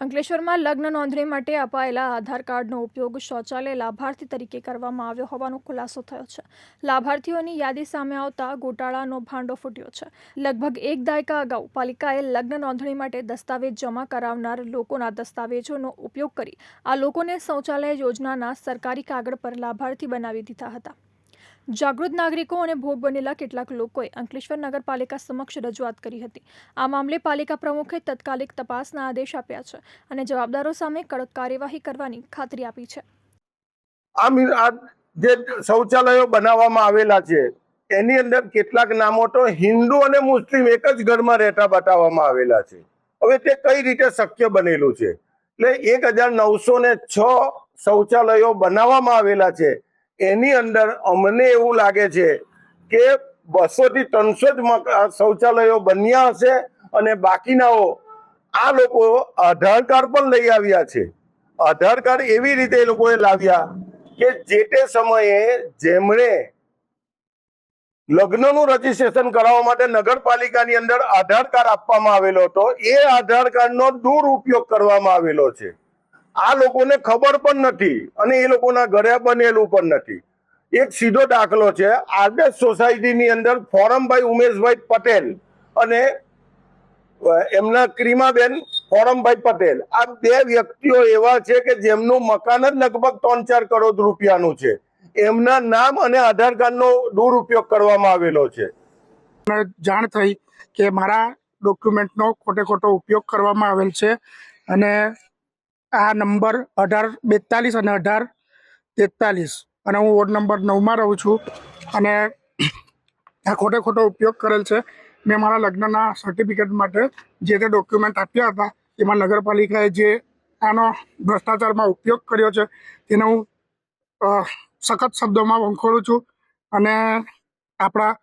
અંકલેશ્વરમાં લગ્ન નોંધણી માટે અપાયેલા આધાર કાર્ડનો ઉપયોગ શૌચાલય લાભાર્થી તરીકે કરવામાં આવ્યો હોવાનો ખુલાસો થયો છે। લાભાર્થીઓની યાદી સામે આવતા ગોટાળાનો ભાંડો ફૂટ્યો છે। લગભગ એક દાયકા અગાઉ પાલિકાએ લગ્ન નોંધણી માટે દસ્તાવેજ જમા કરાવનાર લોકોના દસ્તાવેજોનો ઉપયોગ કરી આ લોકોને શૌચાલય યોજનાના સરકારી કાગળ પર લાભાર્થી બનાવી દીધા હતા। જાગૃત નાગરિકો અને ભોગ બનેલા કેટલાક લોકોએ અંકલેશ્વર નગરપાલિકા સમક્ષ રજૂઆત કરી હતી। આ મામલે પાલિકા પ્રમુખે તાત્કાલિક તપાસના આદેશ આપ્યા છે અને જવાબદારો સામે કડક કાર્યવાહી કરવાની ખાતરી આપી છે। આ જે શૌચાલયો બનાવવામાં આવેલા છે એની અંદર કેટલાક નામો તો હિન્દુ અને મુસ્લિમ એક જ ઘરમાં રહેતા બતાવવામાં આવેલા છે। હવે તે કઈ રીતે શક્ય બનેલું છે? એટલે 1906 શૌચાલયો બનાવવામાં આવેલા છે। એની અંદર અમને એવું લાગે છે કે 200 થી 300 શૌચાલયો બન્યા હશે અને બાકીનાઓ આ લોકો આધાર કાર્ડ પણ લઈ આવ્યા છે। આધાર કાર્ડ એવી રીતે એ લોકોએ લાવ્યા કે જે તે સમયે જેમણે લગ્નનું રજીસ્ટ્રેશન કરાવવા માટે નગરપાલિકાની અંદર આધાર કાર્ડ આપવામાં આવેલો હતો એ આધાર કાર્ડનો દુરુપયોગ કરવામાં આવેલો છે। આ લોકોને ખબર પણ નથી અને એ લોકોના ઘરે બનેલું પણ નથી। એક સીધો દાખલો છે, આદર્શ સોસાયટીની અંદર ફોરમભાઈ ઉમેશભાઈ પટેલ અને એમના ક્રીમાબેન ફોરમભાઈ પટેલ, આ બે વ્યક્તિઓ એવા છે કે જેમનું મકાન જ લગભગ 3-4 કરોડ રૂપિયાનું છે। એમના નામ અને આધાર કાર્ડનો દુરુપયોગ કરવામાં આવેલો છે। જાણ થઈ કે મારા ડોક્યુમેન્ટનો ખોટો ઉપયોગ કરવામાં આવેલ છે અને આ નંબર 1842 અને 1843 અને હું વોર્ડ નંબર 9માં રહું છું અને આ ખોટો ઉપયોગ કરેલ છે। મેં મારા લગ્નના સર્ટિફિકેટ માટે જે તે ડોક્યુમેન્ટ આપ્યા હતા એમાં નગરપાલિકાએ જે આનો ભ્રષ્ટાચારમાં ઉપયોગ કર્યો છે તેને હું સખત શબ્દોમાં વંખોળું છું અને આપણા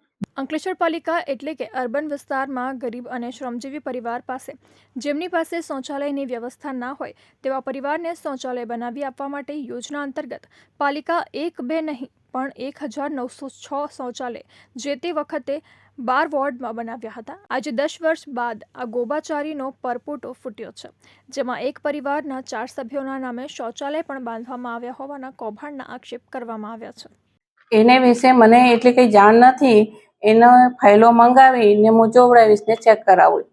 અંકલેશ્વર પાલિકા એટલે કે અર્બન વિસ્તારમાં ગરીબ અને શ્રમજીવી પરિવાર પાસે જેમની પાસે શૌચાલયની વ્યવસ્થા ના હોય તેવા પરિવારને શૌચાલય બનાવી આપવા માટે યોજના અંતર્ગત પાલિકા 1-2 નહીં પણ 1906 શૌચાલય જે તે વખતે 12 વોર્ડમાં બનાવ્યા હતા। આજે 10 વર્ષ બાદ આ ગોબાચારીનો પરપોટો ફૂટ્યો છે, જેમાં એક પરિવારના 4 સભ્યોના નામે શૌચાલય પણ બાંધવામાં આવ્યા હોવાના કૌભાંડના આક્ષેપ કરવામાં આવ્યા છે। એને વિશે મને એટલી કંઈ જાણ નથી। એનો ફાઇલો મંગાવીને હું જોવડાવીશ ને ચેક કરાવું।